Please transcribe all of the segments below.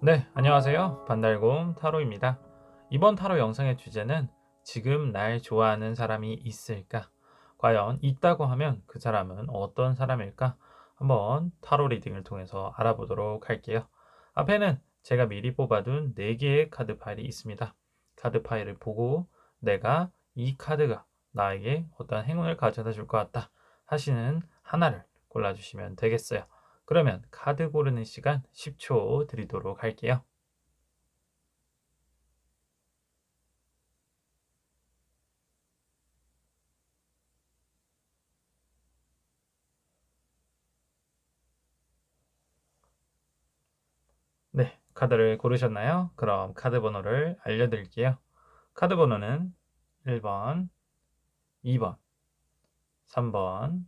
네, 안녕하세요. 반달곰 타로입니다. 이번 타로 영상의 주제는 지금 날 좋아하는 사람이 있을까? 과연 있다고 하면 그 사람은 어떤 사람일까? 한번 타로 리딩을 통해서 알아보도록 할게요. 앞에는 제가 미리 뽑아둔 4개의 카드 파일이 있습니다. 카드 파일을 보고 내가 이 카드가 나에게 어떤 행운을 가져다 줄 것 같다 하시는 하나를 골라주시면 되겠어요. 그러면 카드 고르는 시간 10초 드리도록 할게요. 네, 카드를 고르셨나요? 그럼 카드 번호를 알려드릴게요. 카드 번호는 1번, 2번, 3번,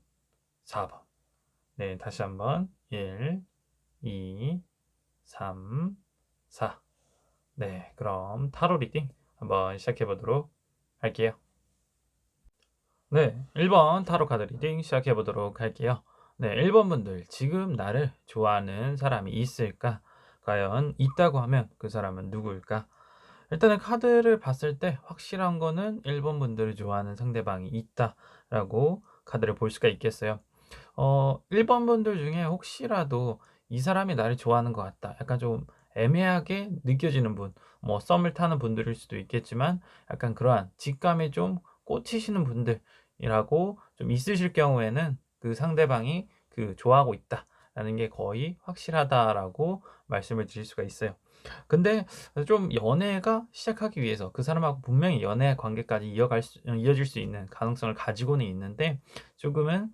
4번. 네, 다시 한번 1, 2, 3, 4. 네, 그럼 타로 리딩 한번 시작해 보도록 할게요. 네, 1번 타로 카드 리딩 시작해 보도록 할게요. 네, 1번 분들 지금 나를 좋아하는 사람이 있을까? 과연 있다고 하면 그 사람은 누구일까? 일단은 카드를 봤을 때 확실한 거는 1번 분들을 좋아하는 상대방이 있다라고 카드를 볼 수가 있겠어요. 1번 분들 중에 혹시라도 이 사람이 나를 좋아하는 것 같다. 약간 좀 애매하게 느껴지는 분, 뭐 썸을 타는 분들일 수도 있겠지만 약간 그러한 직감에 좀 꽂히시는 분들이라고 좀 있으실 경우에는 그 상대방이 좋아하고 있다라는 게 거의 확실하다라고 말씀을 드릴 수가 있어요. 근데 좀 연애가 시작하기 위해서 그 사람하고 분명히 연애 관계까지 이어질 수 있는 가능성을 가지고는 있는데 조금은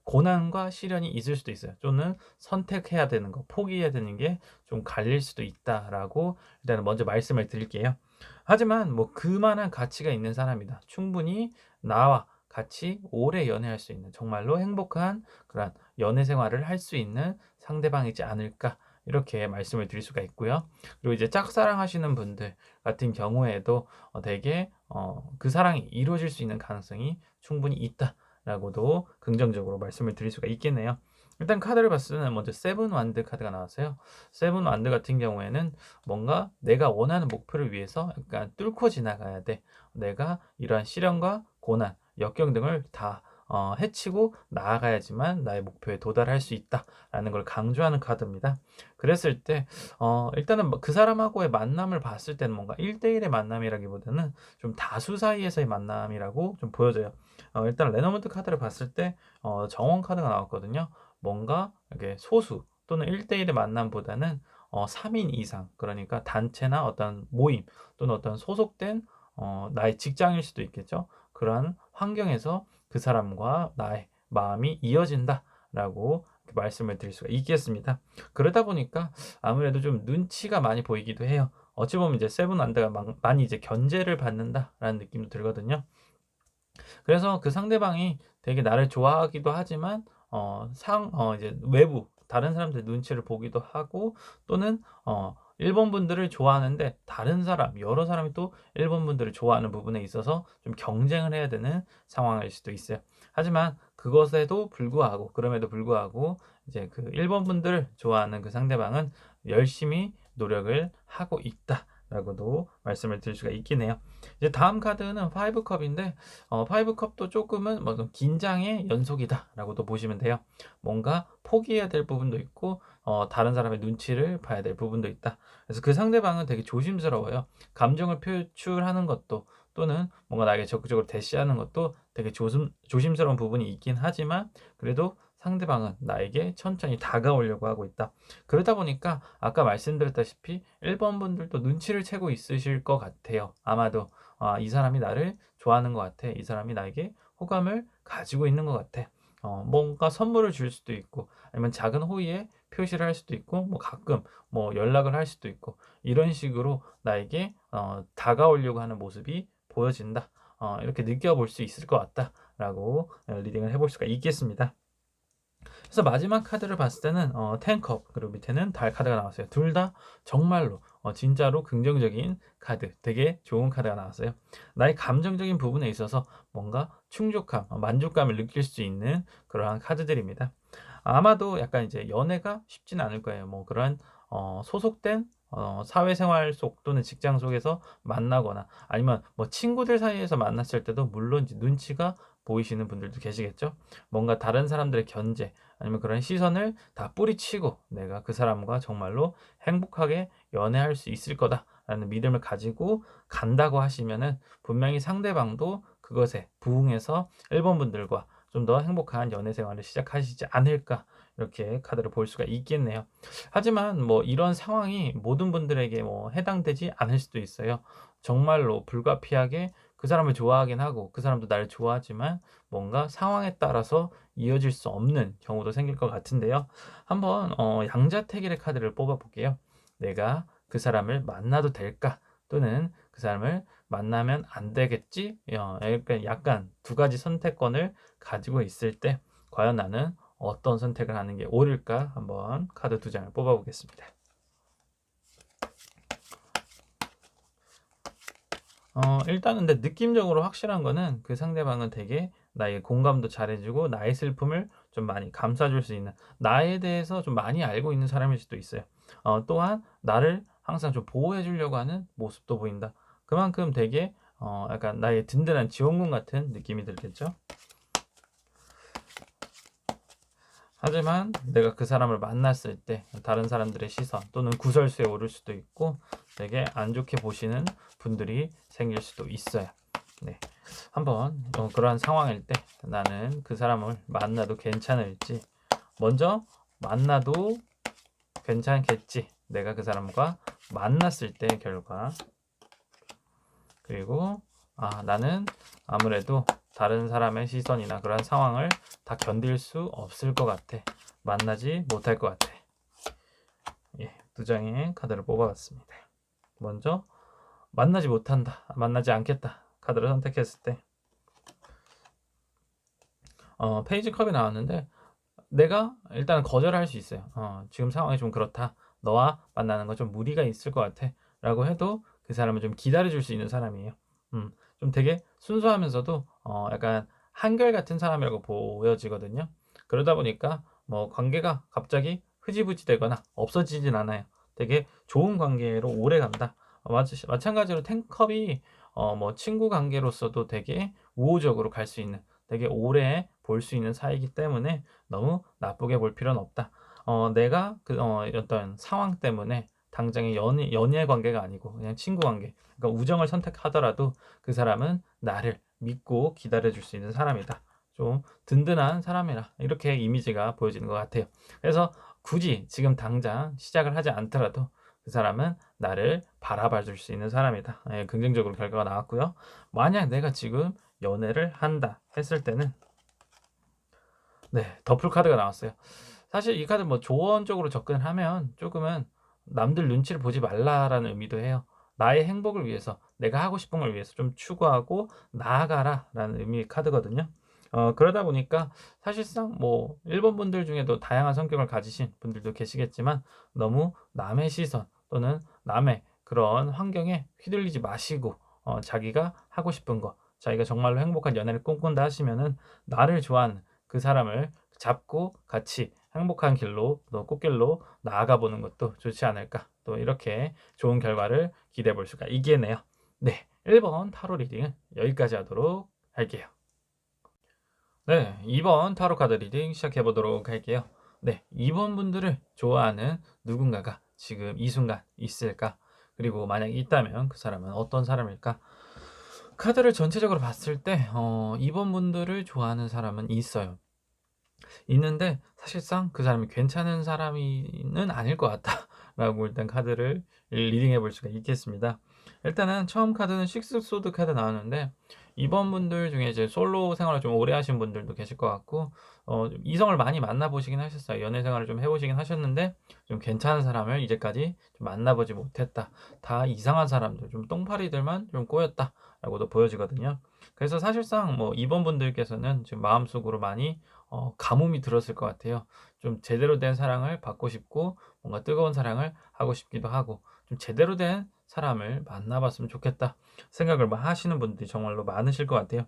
고난과 시련이 있을 수도 있어요. 또는 선택해야 되는 거, 포기해야 되는 게 좀 갈릴 수도 있다라고 일단은 먼저 말씀을 드릴게요. 하지만 뭐 그만한 가치가 있는 사람이다. 충분히 나와 같이 오래 연애할 수 있는 정말로 행복한 그런 연애 생활을 할 수 있는 상대방이지 않을까 이렇게 말씀을 드릴 수가 있고요. 그리고 이제 짝사랑하시는 분들 같은 경우에도 되게 그 사랑이 이루어질 수 있는 가능성이 충분히 있다라고도 긍정적으로 말씀을 드릴 수가 있겠네요. 일단 카드를 봤을 때는 먼저 세븐 완드 카드가 나왔어요. 세븐 완드 같은 경우에는 뭔가 내가 원하는 목표를 위해서 약간 뚫고 지나가야 돼. 내가 이러한 시련과 고난, 역경 등을 다 해치고 나아가야지만 나의 목표에 도달할 수 있다라는 걸 강조하는 카드입니다. 그랬을 때 일단은 뭐 그 사람하고의 만남을 봤을 때는 뭔가 1대1의 만남이라기보다는 좀 다수 사이에서의 만남이라고 좀 보여져요. 일단 레너먼트 카드를 봤을 때 정원 카드가 나왔거든요. 뭔가 이렇게 소수 또는 1대1의 만남보다는 3인 이상, 그러니까 단체나 어떤 모임 또는 어떤 소속된 나의 직장일 수도 있겠죠. 그러한 환경에서 그 사람과 나의 마음이 이어진다라고 말씀을 드릴 수가 있겠습니다. 그러다 보니까 아무래도 좀 눈치가 많이 보이기도 해요. 어찌 보면 이제 세븐 안드가 많이 이제 견제를 받는다라는 느낌도 들거든요. 그래서 그 상대방이 되게 나를 좋아하기도 하지만 이제 외부 다른 사람들 눈치를 보기도 하고, 또는 1번 분들을 좋아하는데 다른 사람 여러 사람이 또 1번 분들을 좋아하는 부분에 있어서 좀 경쟁을 해야 되는 상황일 수도 있어요. 하지만 그럼에도 불구하고 이제 그 1번 분들을 좋아하는 그 상대방은 열심히 노력을 하고 있다라고도 말씀을 드릴 수가 있긴 해요. 이제 다음 카드는 5 컵인데 5 컵도 조금은 뭐 좀 긴장의 연속이다라고도 보시면 돼요. 뭔가 포기해야 될 부분도 있고 다른 사람의 눈치를 봐야 될 부분도 있다. 그래서 그 상대방은 되게 조심스러워요. 감정을 표출하는 것도, 또는 뭔가 나에게 적극적으로 대시하는 것도 되게 조심스러운 부분이 있긴 하지만, 그래도 상대방은 나에게 천천히 다가오려고 하고 있다. 그러다 보니까 아까 말씀드렸다시피 1번 분들도 눈치를 채고 있으실 것 같아요. 아마도 이 사람이 나를 좋아하는 것 같아. 이 사람이 나에게 호감을 가지고 있는 것 같아. 뭔가 선물을 줄 수도 있고, 아니면 작은 호의의 표시를 할 수도 있고, 뭐 가끔 뭐 연락을 할 수도 있고, 이런 식으로 나에게 다가오려고 하는 모습이 보여진다. 이렇게 느껴볼 수 있을 것 같다라고 리딩을 해볼 수가 있겠습니다. 그래서 마지막 카드를 봤을 때는 텐컵, 그리고 밑에는 달 카드가 나왔어요. 둘 다 정말로 진짜로 긍정적인 카드, 되게 좋은 카드가 나왔어요. 나의 감정적인 부분에 있어서 뭔가 충족감, 만족감을 느낄 수 있는 그러한 카드들입니다. 아마도 약간 이제 연애가 쉽진 않을 거예요. 뭐 그런 소속된 사회생활 속 또는 직장 속에서 만나거나 아니면 뭐 친구들 사이에서 만났을 때도 물론 이제 눈치가 보이시는 분들도 계시겠죠. 뭔가 다른 사람들의 견제 아니면 그런 시선을 다 뿌리치고 '내가 그 사람과 정말로 행복하게 연애할 수 있을 거다.'라는 믿음을 가지고 간다고 하시면은 분명히 상대방도 그것에 부응해서 1 번 분들과 좀 더 행복한 연애 생활을 시작하시지 않을까 이렇게 카드를 볼 수가 있겠네요. 하지만 뭐 이런 상황이 모든 분들에게 뭐 해당되지 않을 수도 있어요. 정말로 불가피하게 그 사람을 좋아하긴 하고 그 사람도 나를 좋아하지만 뭔가 상황에 따라서 이어질 수 없는 경우도 생길 것 같은데요. 한번 양자택일의 카드를 뽑아 볼게요. '내가 그 사람을 만나도 될까?' 또는 '그 사람을 만나면 안 되겠지?' 그러니까 약간 두 가지 선택권을 가지고 있을 때 과연 나는 어떤 선택을 하는 게 옳을까? 한번 카드 두 장을 뽑아 보겠습니다. 일단은 근데 느낌적으로 확실한 거는 그 상대방은 되게 나의 공감도 잘해 주고 나의 슬픔을 좀 많이 감싸 줄 수 있는 나에 대해서 좀 많이 알고 있는 사람일 수도 있어요. 또한 나를 항상 좀 보호해 주려고 하는 모습도 보인다. 그만큼 되게 약간 나의 든든한 지원군 같은 느낌이 들겠죠. 하지만 내가 그 사람을 만났을 때 다른 사람들의 시선 또는 구설수에 오를 수도 있고 되게 안 좋게 보시는 분들이 생길 수도 있어요. 네. 한번 그러한 상황일 때 나는 그 사람을 만나도 괜찮을지 먼저 만나도 괜찮겠지. 내가 그 사람과 만났을 때의 결과. 그리고 나는 아무래도 다른 사람의 시선이나 그런 상황을 다 견딜 수 없을 것 같아. 만나지 못할 것 같아. 예, 두 장의 카드를 뽑아봤습니다. 먼저 만나지 못한다, 만나지 않겠다 카드를 선택했을 때 페이지 컵이 나왔는데 내가 일단 거절할 수 있어요. 지금 상황이 좀 그렇다. 너와 만나는 거 좀 무리가 있을 것 같아. 라고 해도 그 사람은 좀 기다려 줄 수 있는 사람이에요. 좀 되게 순수하면서도 약간 한결같은 사람이라고 보여지거든요. 그러다 보니까 뭐 관계가 갑자기 흐지부지 되거나 없어지진 않아요. 되게 좋은 관계로 오래 간다. 마찬가지로 탱컵이 뭐 친구 관계로서도 되게 우호적으로 갈 수 있는 되게 오래 볼 수 있는 사이이기 때문에 너무 나쁘게 볼 필요는 없다. 내가 그 어떤 상황 때문에 당장의 연애 관계가 아니고 그냥 친구 관계 그러니까 우정을 선택하더라도 그 사람은 나를 믿고 기다려 줄 수 있는 사람이다. 좀 든든한 사람이라 이렇게 이미지가 보여지는 것 같아요. 그래서 굳이 지금 당장 시작을 하지 않더라도 그 사람은 나를 바라봐 줄 수 있는 사람이다. 예, 긍정적으로 결과가 나왔고요. 만약 내가 지금 연애를 한다 했을 때는 네, 더풀 카드가 나왔어요. 사실 이 카드 뭐 조언적으로 접근하면 조금은 남들 눈치를 보지 말라라는 의미도 해요. 나의 행복을 위해서 내가 하고 싶은 걸 위해서 좀 추구하고 나아가라라는 의미의 카드거든요. 그러다 보니까 사실상 뭐 일본 분들 중에도 다양한 성격을 가지신 분들도 계시겠지만 너무 남의 시선 또는 남의 그런 환경에 휘둘리지 마시고 자기가 하고 싶은 거 자기가 정말로 행복한 연애를 꿈꾼다 하시면은 나를 좋아하는 그 사람을 잡고 같이 행복한 길로 또 꽃길로 나아가 보는 것도 좋지 않을까. 또 이렇게 좋은 결과를 기대해 볼 수가 있겠네요. 네. 1번 타로 리딩은 여기까지 하도록 할게요. 네. 2번 타로 카드 리딩 시작해 보도록 할게요. 네. 2번 분들을 좋아하는 누군가가 지금 이 순간 있을까? 그리고 만약 있다면 그 사람은 어떤 사람일까? 카드를 전체적으로 봤을 때 2번 분들을 좋아하는 사람은 있어요. 있는데 사실상 그 사람이 괜찮은 사람이는 아닐 것 같다라고 일단 카드를 리딩해 볼 수가 있겠습니다. 일단은 처음 카드는 식스 소드 카드 나왔는데 이번 분들 중에 이제 솔로 생활을 좀 오래 하신 분들도 계실 것 같고 좀 이성을 많이 만나 보시긴 하셨어요. 연애 생활을 좀 해 보시긴 하셨는데 좀 괜찮은 사람을 이제까지 좀 만나 보지 못했다. 다 이상한 사람들 좀 똥파리들만 좀 꼬였다라고도 보여지거든요. 그래서 사실상 뭐 이번 분들께서는 지금 마음속으로 많이 가뭄이 들었을 것 같아요. 좀 제대로 된 사랑을 받고 싶고 뭔가 뜨거운 사랑을 하고 싶기도 하고 좀 제대로 된 사람을 만나봤으면 좋겠다 생각을 하시는 분들이 정말로 많으실 것 같아요.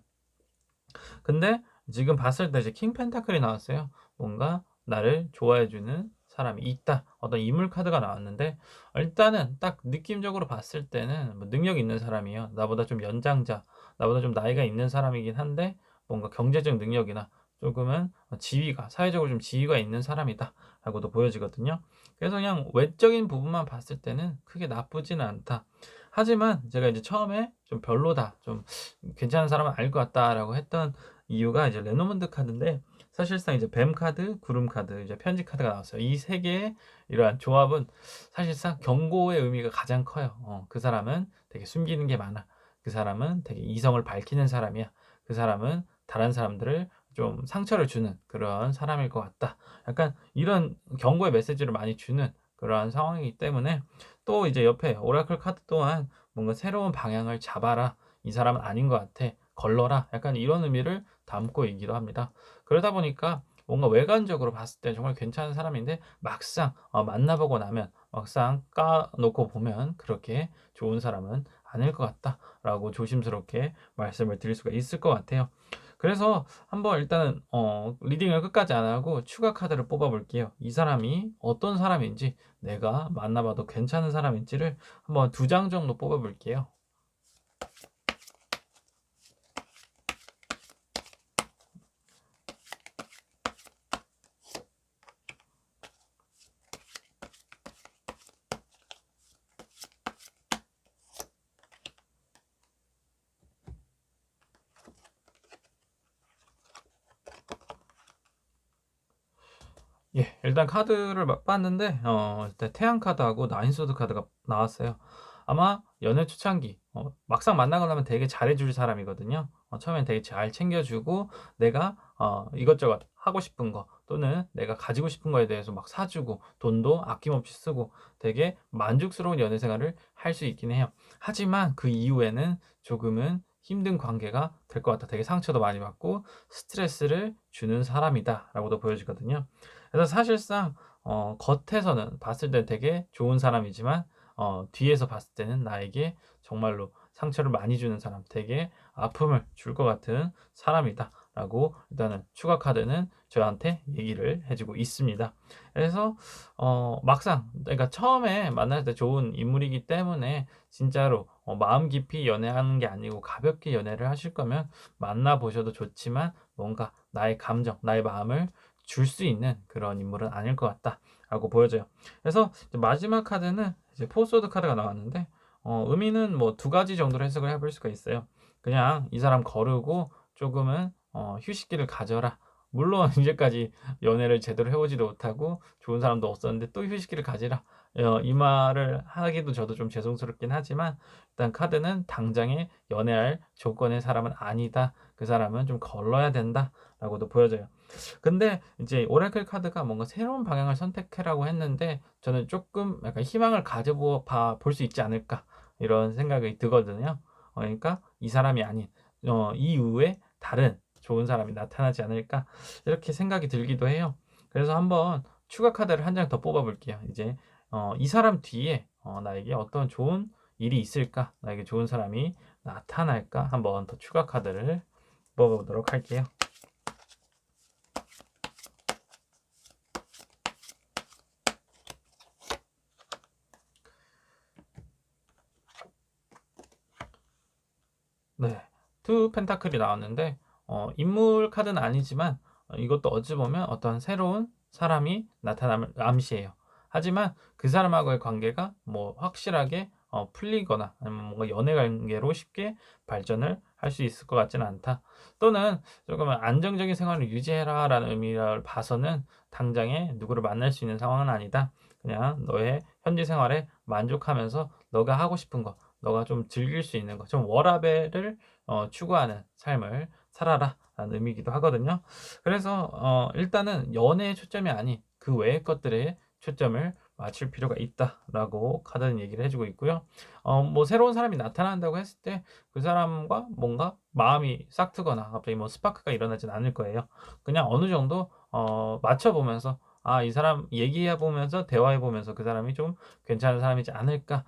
근데 지금 봤을 때 이제 킹 펜타클이 나왔어요. 뭔가 나를 좋아해 주는 사람이 있다. 어떤 인물 카드가 나왔는데 일단은 딱 느낌적으로 봤을 때는 뭐 능력 있는 사람이에요. 나보다 좀 연장자, 나보다 좀 나이가 있는 사람이긴 한데 뭔가 경제적 능력이나 조금은 지위가 사회적으로 좀 지위가 있는 사람이다라고도 보여지거든요. 그래서 그냥 외적인 부분만 봤을 때는 크게 나쁘지는 않다. 하지만 제가 이제 처음에 좀 별로다, 좀 괜찮은 사람은 아닐 것 같다라고 했던 이유가 이제 레노먼드 카드인데 사실상 이제 뱀 카드, 구름 카드, 이제 편지 카드가 나왔어요. 이 세 개의 이러한 조합은 사실상 경고의 의미가 가장 커요. 그 사람은 되게 숨기는 게 많아. 그 사람은 되게 이성을 밝히는 사람이야. 그 사람은 다른 사람들을 좀 상처를 주는 그런 사람일 것 같다. 약간 이런 경고의 메시지를 많이 주는 그러한 상황이기 때문에 또 이제 옆에 오라클 카드 또한 뭔가 새로운 방향을 잡아라. 이 사람은 아닌 것 같아. 걸러라. 약간 이런 의미를 담고 있기도 합니다. 그러다 보니까 뭔가 외관적으로 봤을 때 정말 괜찮은 사람인데 막상 만나보고 나면 막상 까놓고 보면 그렇게 좋은 사람은 아닐 것 같다라고 조심스럽게 말씀을 드릴 수가 있을 것 같아요. 그래서 한번 일단은 리딩을 끝까지 안 하고 추가 카드를 뽑아 볼게요. 이 사람이 어떤 사람인지 내가 만나봐도 괜찮은 사람인지를 한번 2장 정도 뽑아 볼게요. 예. 일단 카드를 봤는데 일단 태양 카드하고 나인 소드 카드가 나왔어요. 아마 연애 초창기 막상 만나고 나면 되게 잘해 줄 사람이거든요. 처음엔 되게 잘 챙겨 주고 내가 이것저것 하고 싶은 거 또는 내가 가지고 싶은 거에 대해서 막 사 주고 돈도 아낌없이 쓰고 되게 만족스러운 연애 생활을 할 수 있긴 해요. 하지만 그 이후에는 조금은 힘든 관계가 될 것 같다. 되게 상처도 많이 받고 스트레스를 주는 사람이다라고도 보여지거든요. 그래서 사실상 겉에서는 봤을 때 되게 좋은 사람이지만 뒤에서 봤을 때는 나에게 정말로 상처를 많이 주는 사람, 되게 아픔을 줄 것 같은 사람이다라고 일단은 추가 카드는 저한테 얘기를 해 주고 있습니다. 그래서 막상 그러니까 처음에 만날 때 좋은 인물이기 때문에 진짜로 마음 깊이 연애하는 게 아니고 가볍게 연애를 하실 거면 만나 보셔도 좋지만 뭔가 나의 감정, 나의 마음을 줄 수 있는 그런 인물은 아닐 것 같다라고 보여져요. 그래서 이제 마지막 카드는 이제 포소드 카드가 나왔는데 의미는 뭐 2가지 정도로 해석을 해볼 수가 있어요. 그냥 이 사람 거르고 조금은 휴식기를 가져라. 물론 이제까지 연애를 제대로 해보지도 못하고 좋은 사람도 없었는데 또 휴식기를 가지라. 이 말을 하기도 저도 좀 죄송스럽긴 하지만 일단 카드는 당장에 연애할 조건의 사람은 아니다. 그 사람은 좀 걸러야 된다라고도 보여져요. 근데 이제 오라클 카드가 뭔가 새로운 방향을 선택해라고 했는데 저는 조금 약간 희망을 가져 볼 수 있지 않을까 이런 생각이 들거든요. 그러니까 이 사람이 아닌 이후에 다른 좋은 사람이 나타나지 않을까 이렇게 생각이 들기도 해요. 그래서 한번 추가 카드를 한 장 더 뽑아 볼게요. 이제 이 사람 뒤에 나에게 어떤 좋은 일이 있을까? 나에게 좋은 사람이 나타날까? 한번 더 추가 카드를 뽑아 보도록 할게요. 네. 투 펜타클이 나왔는데 인물 카드는 아니지만 이것도 어찌 보면 어떤 새로운 사람이 나타남을 암시해요. 하지만 그 사람하고의 관계가 뭐 확실하게 풀리거나 아니면 뭔가 연애 관계로 쉽게 발전을 할 수 있을 것 같지는 않다. 또는 조금 '안정적인 생활을 유지해라.'라는 의미를 봐서는 당장에 누구를 만날 수 있는 상황은 아니다. 그냥 너의 현지 생활에 만족하면서 너가 하고 싶은 거 너가 좀 즐길 수 있는 것, 좀 워라밸을 추구하는 삶을 살아라라는 의미이기도 하거든요. 그래서 일단은 연애에 초점이 아닌 그 외의 것들에 초점을 맞출 필요가 있다라고 카드는 얘기를 해 주고 있고요. 뭐 새로운 사람이 나타난다고 했을 때 그 사람과 뭔가 마음이 싹트거나 갑자기 뭐 스파크가 일어나진 않을 거예요. 그냥 어느 정도 맞춰 보면서 이 사람 얘기해 보면서 대화해 보면서 '그 사람이 좀 괜찮은 사람이지 않을까.'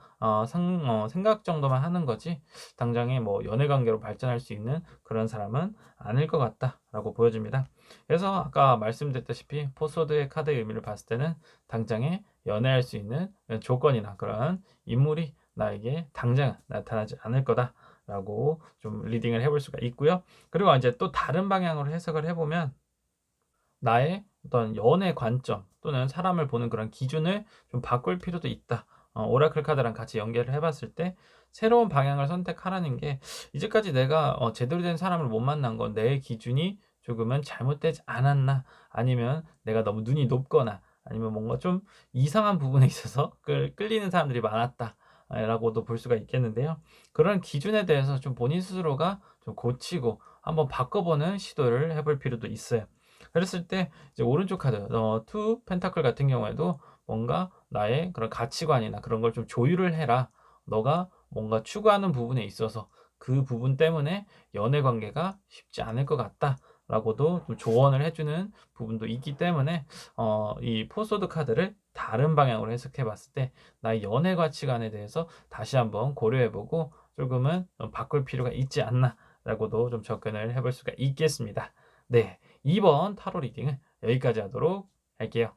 생각 정도만 하는 거지 당장에 뭐 연애 관계로 발전할 수 있는 그런 사람은 아닐 것 같다라고 보여집니다. 그래서 아까 말씀드렸다시피 포소드의 카드의 의미를 봤을 때는 당장에 연애할 수 있는 조건이나 그런 인물이 나에게 당장 나타나지 않을 거다라고 좀 리딩을 해볼 수가 있고요. 그리고 이제 또 다른 방향으로 해석을 해보면 나의 어떤 연애 관점 또는 사람을 보는 그런 기준을 좀 바꿀 필요도 있다. 오라클 카드랑 같이 연결을 해 봤을 때 새로운 방향을 선택하라는 게 이제까지 내가 제대로 된 사람을 못 만난 건 내 기준이 조금은 잘못되지 않았나 아니면 내가 너무 눈이 높거나 아니면 뭔가 좀 이상한 부분에 있어서 끌리는 사람들이 많았다. 라고도 볼 수가 있겠는데요. 그런 기준에 대해서 좀 본인 스스로가 좀 고치고 한번 바꿔보는 시도를 해볼 필요도 있어요. 그랬을 때 이제 오른쪽 카드 투 펜타클 같은 경우에도 뭔가 나의 그런 가치관이나 그런 걸 좀 조율을 해라. 너가 뭔가 추구하는 부분에 있어서 그 부분 때문에 연애 관계가 쉽지 않을 것 같다라고도 좀 조언을 해주는 부분도 있기 때문에 이 포소드 카드를 다른 방향으로 해석해 봤을 때 나의 연애 가치관에 대해서 다시 한번 고려해 보고 조금은 바꿀 필요가 있지 않나라고도 좀 접근을 해볼 수가 있겠습니다. 네. 2번 타로 리딩은 여기까지 하도록 할게요.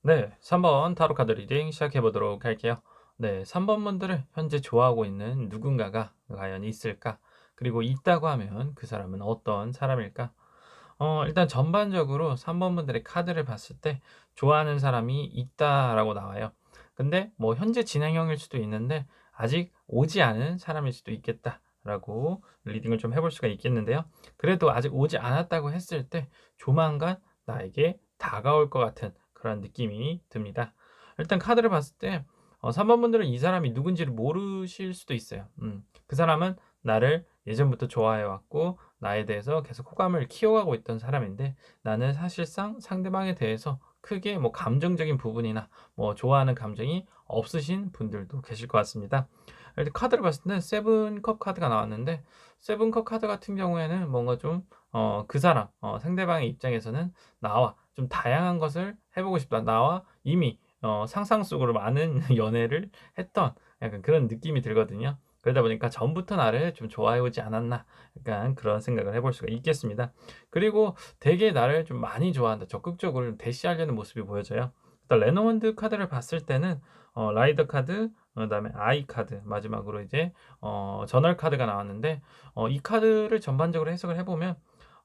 네. 3번 타로 카드 리딩 시작해 보도록 할게요. 네. 3번 분들을 현재 좋아하고 있는 누군가가 과연 있을까? 그리고 있다고 하면 그 사람은 어떤 사람일까? 일단 전반적으로 3번 분들의 카드를 봤을 때 좋아하는 사람이 있다라고 나와요. 근데 뭐 현재 진행형일 수도 있는데 아직 오지 않은 사람일 수도 있겠다라고 리딩을 좀 해볼 수가 있겠는데요. 그래도 아직 오지 않았다고 했을 때 조만간 나에게 다가올 것 같은 그런 느낌이 듭니다. 일단 카드를 봤을 때 3번 분들은 이 사람이 누군지를 모르실 수도 있어요. 그 사람은 나를 예전부터 좋아해 왔고 나에 대해서 계속 호감을 키워가고 있던 사람인데 나는 사실상 상대방에 대해서 크게 뭐 감정적인 부분이나 뭐 좋아하는 감정이 없으신 분들도 계실 것 같습니다. 일단 카드를 봤을 때는 세븐컵 카드가 나왔는데 세븐컵 카드 같은 경우에는 뭔가 좀 그 사람 상대방의 입장에서는 나와 좀 다양한 것을 해보고 싶다. 나와 이미 상상 속으로 많은 연애를 했던 약간 그런 느낌이 들거든요. 그러다 보니까 '전부터 나를 좀 좋아해 오지 않았나.' 약간 그런 생각을 해볼 수가 있겠습니다. 그리고 되게 나를 좀 많이 좋아한다. 적극적으로 좀 대시하려는 모습이 보여져요. 일단 레노먼드 카드를 봤을 때는 라이더 카드 그다음에 아이 카드 마지막으로 이제 저널 카드가 나왔는데 이 카드를 전반적으로 해석을 해 보면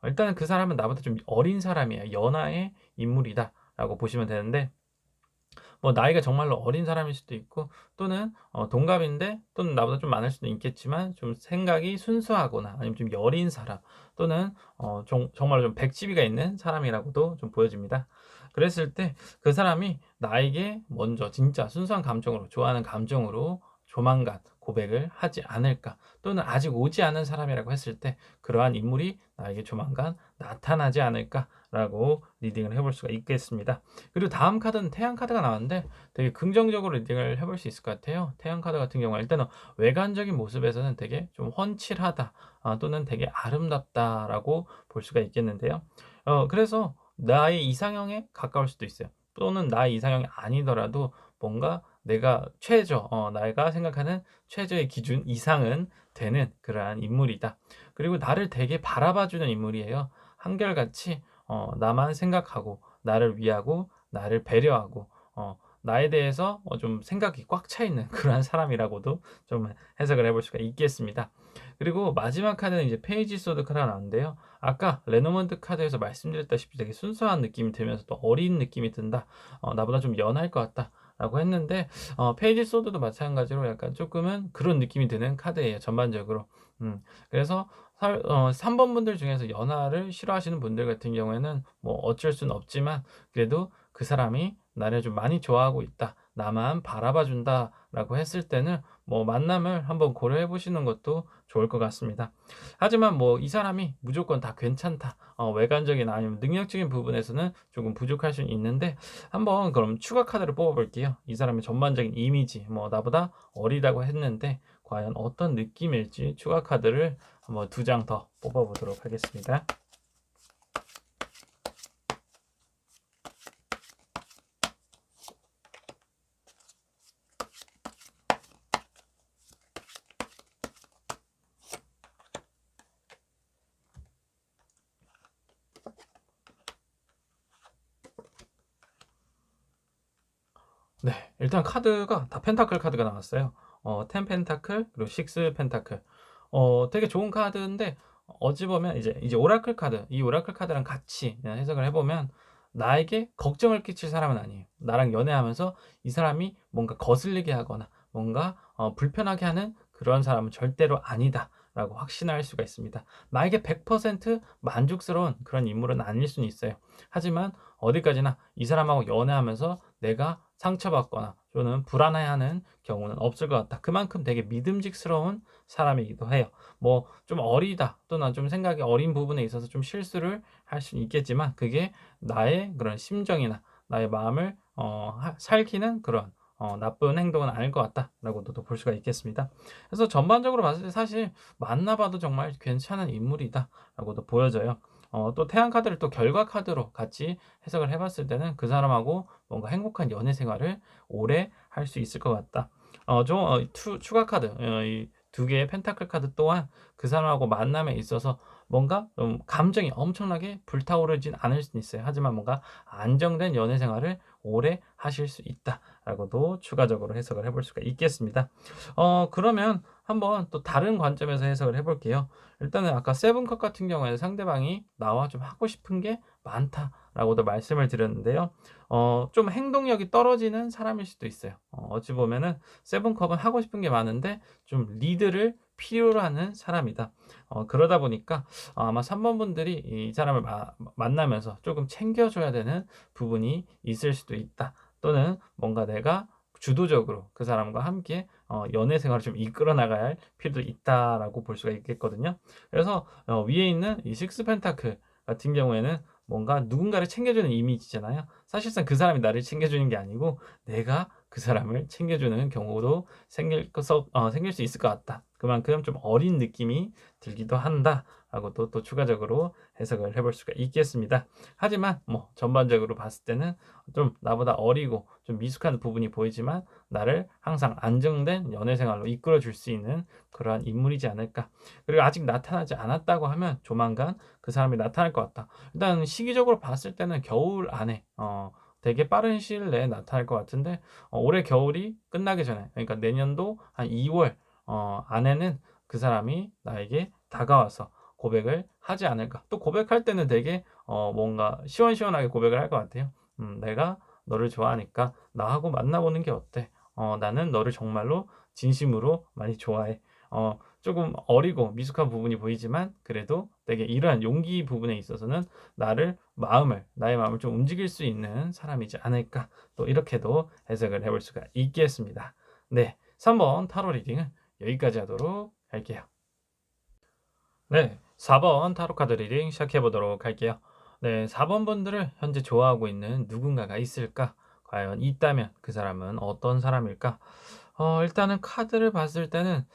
일단은 '그 사람은 나보다 좀 어린 사람이야. 연하의 인물이다.'라고 보시면 되는데 뭐 나이가 정말로 어린 사람일 수도 있고 또는 동갑인데 또는 나보다 좀 많을 수도 있겠지만 좀 생각이 순수하거나 아니면 좀 여린 사람 또는 정말로 좀 백지비가 있는 사람이라고도 좀 보여집니다. 그랬을 때 그 사람이 나에게 먼저 진짜 순수한 감정으로 좋아하는 감정으로 조만간 고백을 하지 않을까 또는 아직 오지 않은 사람이라고 했을 때 그러한 인물이 나에게 조만간 나타나지 않을까라고 리딩을 해볼 수가 있겠습니다. 그리고 다음 카드는 태양 카드가 나왔는데 되게 긍정적으로 리딩을 해볼 수 있을 것 같아요. 태양 카드 같은 경우는 일단은 외관적인 모습에서는 되게 좀 훤칠하다 또는 되게 아름답다라고 볼 수가 있겠는데요. 그래서 나의 이상형에 가까울 수도 있어요. 또는 나의 이상형이 아니더라도 뭔가 내가 내가 생각하는 최저의 기준 이상은 되는 그러한 인물이다. 그리고 나를 되게 바라봐주는 인물이에요. 한결같이 나만 생각하고 나를 위하고 나를 배려하고 나에 대해서 좀 생각이 꽉 차 있는 그러한 사람이라고도 좀 해석을 해볼 수가 있겠습니다. 그리고 마지막 카드는 이제 페이지 소드 카드가 나왔는데요. 아까 레노먼드 카드에서 말씀드렸다시피 되게 순수한 느낌이 들면서 또 어린 느낌이 든다. 나보다 좀 연할 것 같다라고 했는데 페이지 소드도 마찬가지로 약간 조금은 그런 느낌이 드는 카드예요. 전반적으로. 그래서 3번 분들 중에서 연하를 싫어하시는 분들 같은 경우에는 뭐 어쩔 수는 없지만 그래도 그 사람이 나를 좀 많이 좋아하고 있다. 나만 바라봐 준다라고 했을 때는 뭐 만남을 한번 고려해 보시는 것도 좋을 것 같습니다. 하지만 뭐 이 사람이 무조건 다 괜찮다. 외관적인 아니면 능력적인 부분에서는 조금 부족할 수는 있는데 한번 그럼 추가 카드를 뽑아 볼게요. 이 사람의 전반적인 이미지 뭐 나보다 어리다고 했는데 과연 어떤 느낌일지 추가 카드를 한번 2장 더 뽑아 보도록 하겠습니다. 네. 일단 카드가 다 펜타클 카드가 나왔어요. 10 펜타클 그리고 6 펜타클. 되게 좋은 카드인데 어찌 보면 이제 오라클 카드, 이 오라클 카드랑 같이 그냥 해석을 해 보면 나에게 걱정을 끼칠 사람은 아니에요. 나랑 연애하면서 이 사람이 뭔가 거슬리게 하거나 뭔가 불편하게 하는 그런 사람은 절대로 아니다라고 확신할 수가 있습니다. 나에게 100% 만족스러운 그런 인물은 아닐 수는 있어요. 하지만 어디까지나 이 사람하고 연애하면서 내가 상처받거나 또는 불안해하는 경우는 없을 것 같다. 그만큼 되게 믿음직스러운 사람이기도 해요. 뭐 좀 어리다 또는 좀 생각이 어린 부분에 있어서 좀 실수를 할 수는 있겠지만 그게 나의 그런 심정이나 나의 마음을 살기는 그런 나쁜 행동은 아닐 것 같다라고도 또 볼 수가 있겠습니다. 그래서 전반적으로 봤을 때 사실 만나 봐도 정말 괜찮은 인물이다라고도 보여져요. 또 태양 카드를 또 결과 카드로 같이 해석을 해 봤을 때는 그 사람하고 뭔가 행복한 연애 생활을 오래 할 수 있을 것 같다. 좀 투 추가 카드 이 두 개의 펜타클 카드 또한 그 사람하고 만남에 있어서 뭔가 좀 감정이 엄청나게 불타오르진 않을 수는 있어요. 하지만 뭔가 안정된 연애 생활을 오래 하실 수 있다라고도 추가적으로 해석을 해볼 수가 있겠습니다. 그러면 한번 또 다른 관점에서 해석을 해 볼게요. 일단은 아까 세븐컵 같은 경우에는 상대방이 나와 좀 하고 싶은 게 많다라고도 말씀을 드렸는데요. 좀 행동력이 떨어지는 사람일 수도 있어요. 어찌 보면은 세븐컵은 하고 싶은 게 많은데 좀 리드를 필요로 하는 사람이다. 그러다 보니까 아마 3번 분들이 이 사람을 만나면서 조금 챙겨 줘야 되는 부분이 있을 수도 있다. 또는 뭔가 내가 주도적으로 그 사람과 함께 연애 생활을 좀 이끌어 나가야 할 필요도 있다라고 볼 수가 있겠거든요. 그래서 위에 있는 이 식스 펜타클 같은 경우에는 뭔가 누군가를 챙겨주는 이미지잖아요. 사실상 그 사람이 나를 챙겨주는 게 아니고 내가 그 사람을 챙겨주는 경우도 생길 수 있을 것 같다. 그만큼 좀 어린 느낌이 들기도 한다라고도 또 추가적으로 해석을 해볼 수가 있겠습니다. 하지만 뭐 전반적으로 봤을 때는 좀 나보다 어리고 좀 미숙한 부분이 보이지만 나를 항상 안정된 연애 생활로 이끌어 줄 수 있는 그러한 인물이지 않을까. 그리고 아직 나타나지 않았다고 하면 조만간 그 사람이 나타날 것 같다. 일단 시기적으로 봤을 때는 겨울 안에 되게 빠른 시일 내에 나타날 것 같은데 올해 겨울이 끝나기 전에 그러니까 내년도 한 2월 안에는 그 사람이 나에게 다가와서 고백을 하지 않을까. 또 고백할 때는 되게 뭔가 시원시원하게 고백을 할 것 같아요. "내가 너를 좋아하니까 나하고 만나 보는 게 어때? 나는 너를 정말로 진심으로 많이 좋아해." 조금 어리고 미숙한 부분이 보이지만 그래도 되게 이러한 용기 부분에 있어서는 나의 마음을 좀 움직일 수 있는 사람이지 않을까. 또 이렇게도 해석을 해볼 수가 있겠습니다. 네. 3번 타로 리딩은 여기까지 하도록 할게요. 네. 4번 타로 카드 리딩 시작해 보도록 할게요. 네. 4번 분들을 현재 좋아하고 있는 누군가가 있을까? 과연 있다면 그 사람은 어떤 사람일까? 일단은 카드를 봤을 때는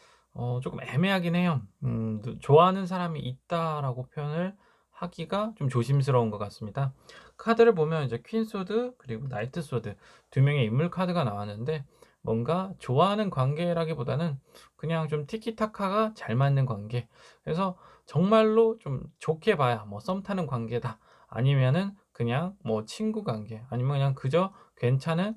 조금 애매하긴 해요. 좋아하는 사람이 있다라고 표현을 하기가 좀 조심스러운 것 같습니다. 카드를 보면 이제 퀸 소드 그리고 나이트 소드 두 명의 인물 카드가 나왔는데 뭔가 좋아하는 관계라기보다는 그냥 좀 티키타카가 잘 맞는 관계. 그래서 정말로 좀 좋게 봐야 뭐 썸 타는 관계다. 아니면은 그냥 뭐 친구 관계 아니면 그냥 그저 괜찮은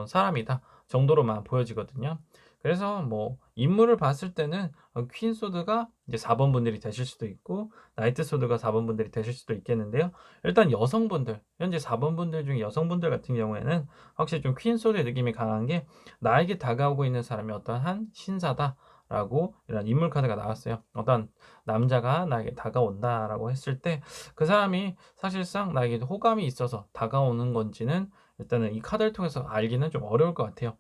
사람이다 정도로만 보여지거든요. 그래서 뭐 인물을 봤을 때는 퀸 소드가 이제 4번 분들이 되실 수도 있고 나이트 소드가 4번 분들이 되실 수도 있겠는데요. 일단 여성분들 현재 4번 분들 중에 여성분들 같은 경우에는 확실히 좀 퀸 소드의 느낌이 강한 게 '나에게 다가오고 있는 사람이 어떠한 신사다.'라고 이런 인물 카드가 나왔어요. 어떤 남자가 나에게 다가온다라고 했을 때 그 사람이 사실상 나에게 호감이 있어서 다가오는 건지는 일단은 이 카드를 통해서 알기는 좀 어려울 것 같아요.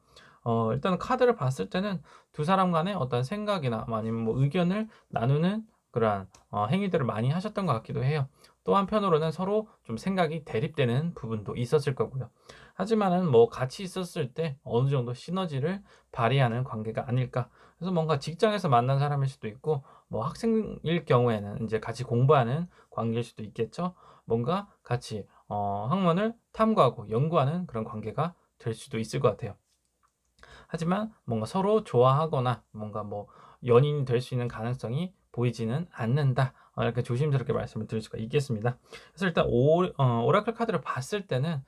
일단은 카드를 봤을 때는 두 사람 간의 어떤 생각이나 뭐 아니면 뭐 의견을 나누는 그러한 행위들을 많이 하셨던 것 같기도 해요. 또 한편으로는 서로 좀 생각이 대립되는 부분도 있었을 거고요. 하지만은 뭐 같이 있었을 때 어느 정도 시너지를 발휘하는 관계가 아닐까. 그래서 뭔가 직장에서 만난 사람일 수도 있고 뭐 학생일 경우에는 이제 같이 공부하는 관계일 수도 있겠죠. 뭔가 같이 학문을 탐구하고 연구하는 그런 관계가 될 수도 있을 것 같아요. 하지만 뭔가 서로 좋아하거나 뭔가 뭐 연인이 될 수 있는 가능성이 보이지는 않는다. 이렇게 조심스럽게 말씀을 드릴 수가 있겠습니다. 그래서 일단 오라클 카드를 봤을 때는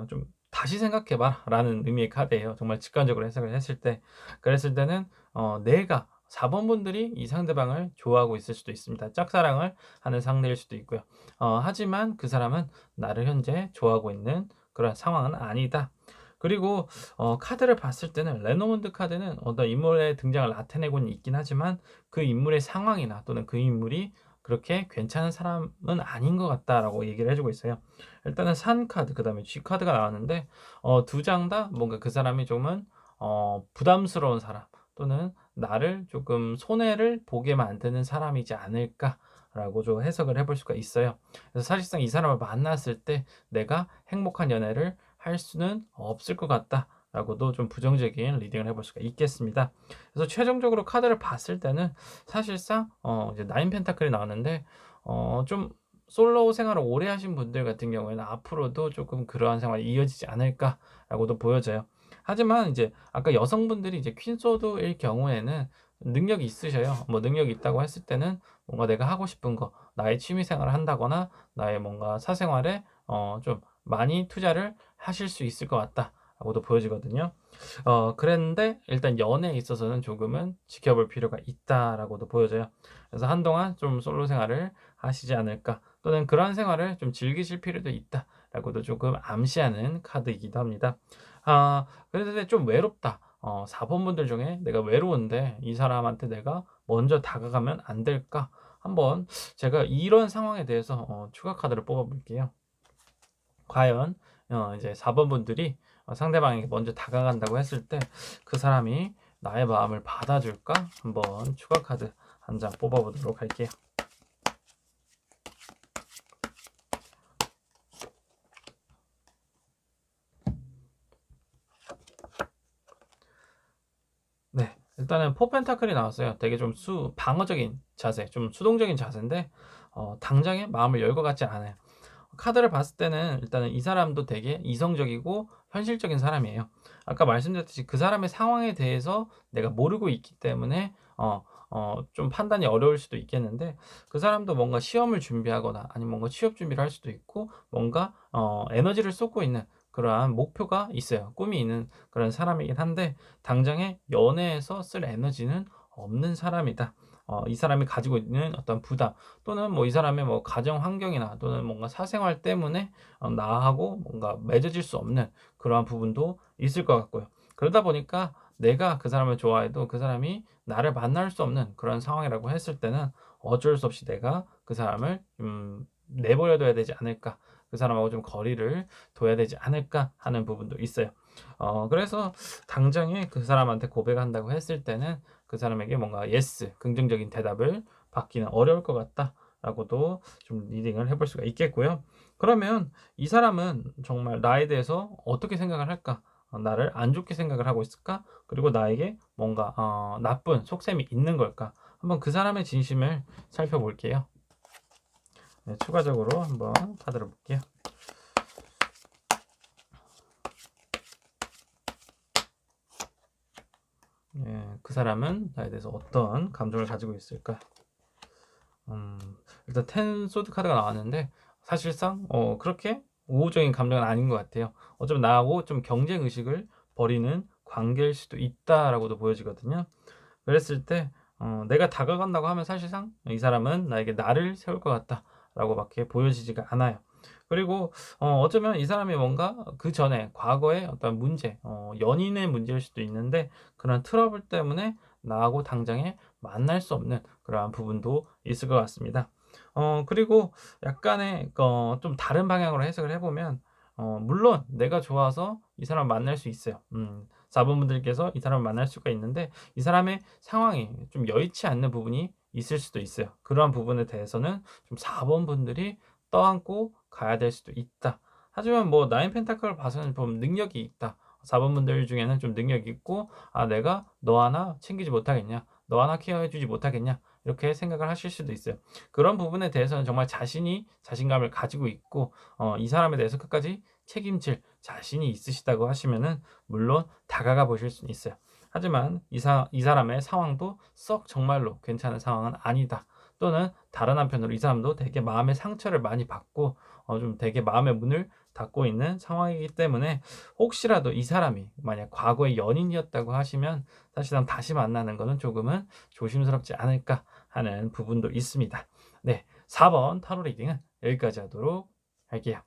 좀 다시 생각해 봐라라는 의미의 카드예요. 정말 직관적으로 해석을 했을 때. 그랬을 때는 내가 4번 분들이 이 상대방을 좋아하고 있을 수도 있습니다. 짝사랑을 하는 상대일 수도 있고요. 하지만 그 사람은 나를 현재 좋아하고 있는 그런 상황은 아니다. 그리고 카드를 봤을 때는 레노먼드 카드는 어떤 인물의 등장을 나타내고는 있긴 하지만 그 인물의 상황이나 또는 그 인물이 그렇게 괜찮은 사람은 아닌 것 같다라고 얘기를 해 주고 있어요. 일단은 산 카드 그다음에 G 카드가 나왔는데 두 장 다 뭔가 그 사람이 좀은 부담스러운 사람 또는 나를 조금 손해를 보게 만드는 사람이지 않을까라고 좀 해석을 해볼 수가 있어요. 그래서 사실상 이 사람을 만났을 때 내가 행복한 연애를 할 수는 없을 것 같다라고도 좀 부정적인 리딩을 해볼 수가 있겠습니다. 그래서 최종적으로 카드를 봤을 때는 사실상 이제 나인 펜타클이 나왔는데 좀 솔로 생활을 오래 하신 분들 같은 경우에는 앞으로도 조금 그러한 생활이 이어지지 않을까라고도 보여져요. 하지만 이제 아까 여성분들이 이제 퀸 소드일 경우에는 능력이 있으셔요. 뭐 능력이 있다고 했을 때는 뭔가 내가 하고 싶은 거, 나의 취미 생활을 한다거나 나의 뭔가 사생활에 좀 많이 투자를 하실 수 있을 것 같다라고도 보여지거든요. 그랬는데 일단 연애에 있어서는 조금은 지켜볼 필요가 있다라고도 보여져요. 그래서 한동안 좀 솔로 생활을 하시지 않을까 또는 그러한 생활을 좀 즐기실 필요도 있다라고도 조금 암시하는 카드이기도 합니다. 그런데 좀 외롭다. 4번 분들 중에 내가 외로운데 이 사람한테 내가 먼저 다가가면 안 될까? 한번 제가 이런 상황에 대해서 추가 카드를 뽑아 볼게요. 과연 이제 4번 분들이 상대방에게 먼저 다가간다고 했을 때 그 사람이 나의 마음을 받아줄까? 한번 추가 카드 한 장 뽑아 보도록 할게요. 네. 일단은 포 펜타클이 나왔어요. 되게 좀 방어적인 자세, 좀 수동적인 자세인데 당장에 마음을 열 것 같지 않아요. 카드를 봤을 때는 일단은 이 사람도 되게 이성적이고 현실적인 사람이에요. 아까 말씀드렸듯이 그 사람의 상황에 대해서 내가 모르고 있기 때문에 좀 판단이 어려울 수도 있겠는데 그 사람도 뭔가 시험을 준비하거나 아니면 뭔가 취업 준비를 할 수도 있고 뭔가 에너지를 쏟고 있는 그러한 목표가 있어요. 꿈이 있는 그런 사람이긴 한데 당장에 연애에서 쓸 에너지는 없는 사람이다. 이 사람이 가지고 있는 어떤 부담 또는 뭐 이 사람의 뭐 가정 환경이나 또는 뭔가 사생활 때문에 나하고 뭔가 맺어질 수 없는 그러한 부분도 있을 것 같고요. 그러다 보니까 내가 그 사람을 좋아해도 그 사람이 나를 만날 수 없는 그런 상황이라고 했을 때는 어쩔 수 없이 내가 그 사람을 내버려 둬야 되지 않을까. 그 사람하고 좀 거리를 둬야 되지 않을까 하는 부분도 있어요. 그래서 당장에 그 사람한테 고백한다고 했을 때는 그 사람에게 뭔가 예스 긍정적인 대답을 받기는 어려울 것 같다라고도 좀 리딩을 해볼 수가 있겠고요. 그러면 이 사람은 정말 나에 대해서 어떻게 생각을 할까? 나를 안 좋게 생각을 하고 있을까? 그리고 나에게 뭔가 나쁜 속셈이 있는 걸까? 한번 그 사람의 진심을 살펴볼게요. 네, 추가적으로 한번 카드를 볼게요. 예, 그 사람은 나에 대해서 어떤 감정을 가지고 있을까? 음, 일단 텐 소드 카드가 나왔는데 사실상 그렇게 우호적인 감정은 아닌 것 같아요. 어쩌면 나하고 좀 경쟁 의식을 벌이는 관계일 수도 있다라고도 보여지거든요. 그랬을 때 내가 다가간다고 하면 사실상 이 사람은 나에게 날을 세울 것 같다라고밖에 보여지지가 않아요. 그리고 어쩌면 이 사람이 뭔가 그전에 과거에 어떤 문제, 연인의 문제일 수도 있는데 그런 트러블 때문에 나하고 당장에 만날 수 없는 그러한 부분도 있을 것 같습니다. 그리고 약간의 좀 다른 방향으로 해석을 해 보면 물론 내가 좋아서 이 사람을 만날 수 있어요. 4 번분들께서 이 사람을 만날 수가 있는데 이 사람의 상황이 좀 여의치 않는 부분이 있을 수도 있어요. 그러한 부분에 대해서는 좀 4 번분들이 떠안고 가야 될 수도 있다. 하지만 뭐 나인 펜타클을 봐서는 좀 능력이 있다. 4 번분들 중에는 좀 능력이 있고 '아 내가 너 하나 챙기지 못하겠냐? 너 하나 케어해 주지 못하겠냐?' 이렇게 생각을 하실 수도 있어요. 그런 부분에 대해서는 정말 자신이 자신감을 가지고 있고 이 사람에 대해서 끝까지 책임질 자신이 있으시다고 하시면은 물론 다가가 보실 수는 있어요. 하지만 이 사람의 상황도 썩 정말로 괜찮은 상황은 아니다. 또는 다른 한편으로 이 사람도 되게 마음의 상처를 많이 받고 좀 되게 마음의 문을 닫고 있는 상황이기 때문에 혹시라도 이 사람이 만약 과거의 연인이었다고 하시면 사실상 다시 만나는 거는 조금은 조심스럽지 않을까 하는 부분도 있습니다. 네. 4번 타로 리딩은 여기까지 하도록 할게요.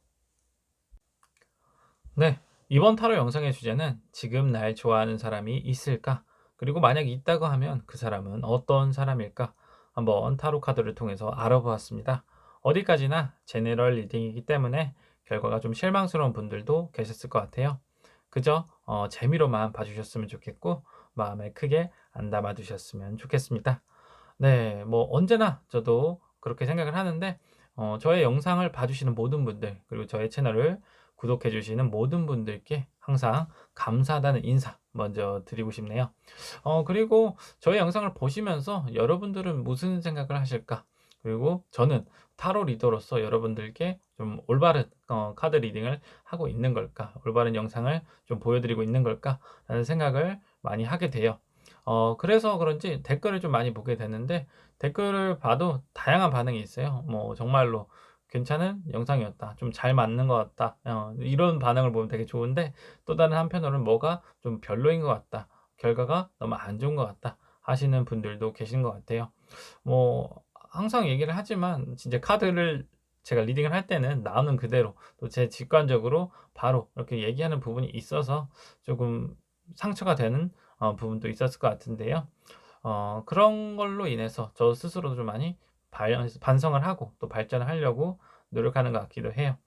네. 이번 타로 영상의 주제는 '지금 날 좋아하는 사람이 있을까?' 그리고 만약 있다고 하면 그 사람은 어떤 사람일까? 한번 타로 카드를 통해서 알아보았습니다. 어디까지나 제너럴 리딩이기 때문에 결과가 좀 실망스러운 분들도 계셨을 것 같아요. 그저 재미로만 봐 주셨으면 좋겠고 마음에 크게 안 담아 두셨으면 좋겠습니다. 네. 뭐 언제나 저도 그렇게 생각을 하는데 저의 영상을 봐 주시는 모든 분들 그리고 저의 채널을 구독해 주시는 모든 분들께 항상 감사하다는 인사 먼저 드리고 싶네요. 그리고 저의 영상을 보시면서 여러분들은 무슨 생각을 하실까? 그리고 저는 타로 리더로서 여러분들께 좀 올바른 카드 리딩을 하고 있는 걸까? 올바른 영상을 좀 보여 드리고 있는 걸까?'라는 생각을 많이 하게 돼요. 그래서 그런지 댓글을 좀 많이 보게 되는데 댓글을 봐도 다양한 반응이 있어요. 뭐 정말로 "괜찮은 영상이었다. 좀 잘 맞는 것 같다." 이런 반응을 보면 되게 좋은데 또 다른 한편으로는 "뭐가 좀 별로인 것 같다. 결과가 너무 안 좋은 것 같다." 하시는 분들도 계신 것 같아요. 뭐 항상 얘기를 하지만 진짜 카드를 제가 리딩을 할 때는 나오는 그대로 또 제 직관적으로 바로 이렇게 얘기하는 부분이 있어서 조금 상처가 되는 부분도 있었을 것 같은데요. 그런 걸로 인해서 저 스스로도 좀 많이 반성을 하고 또 발전을 하려고 노력하는 것 같기도 해요.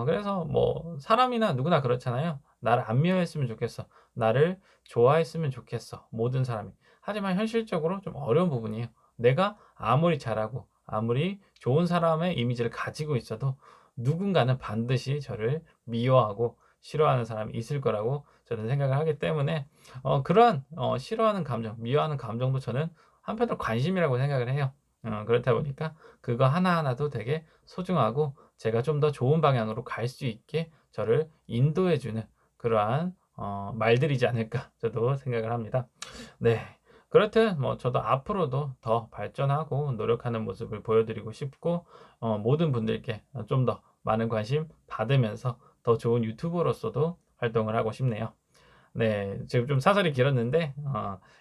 그래서 뭐 사람이나 누구나 그렇잖아요. '나를 안 미워했으면 좋겠어. 나를 좋아했으면 좋겠어, 모든 사람이.' 하지만 현실적으로 좀 어려운 부분이에요. 내가 아무리 잘하고 아무리 좋은 사람의 이미지를 가지고 있어도 누군가는 반드시 저를 미워하고 싫어하는 사람이 있을 거라고 저는 생각을 하기 때문에 그러한 싫어하는 감정, 미워하는 감정도 저는 한편으로 관심이라고 생각을 해요. 그렇다 보니까 그거 하나하나도 되게 소중하고 제가 좀 더 좋은 방향으로 갈 수 있게 저를 인도해 주는 그러한 말들이지 않을까 저도 생각을 합니다. 네. 그렇듯 뭐 저도 앞으로도 더 발전하고 노력하는 모습을 보여드리고 싶고 모든 분들께 좀 더 많은 관심 받으면서 더 좋은 유튜버로서도 활동을 하고 싶네요. 네. 지금 좀 사설이 길었는데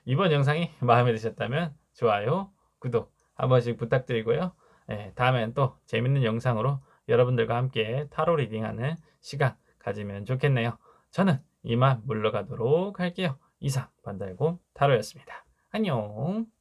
이번 영상이 마음에 드셨다면 좋아요, 구독 한 번씩 부탁드리고요. 예, 다음엔 또 재밌는 영상으로 여러분들과 함께 타로 리딩하는 시간 가지면 좋겠네요. 저는 이만 물러가도록 할게요. 이상 반달곰 타로였습니다. 안녕.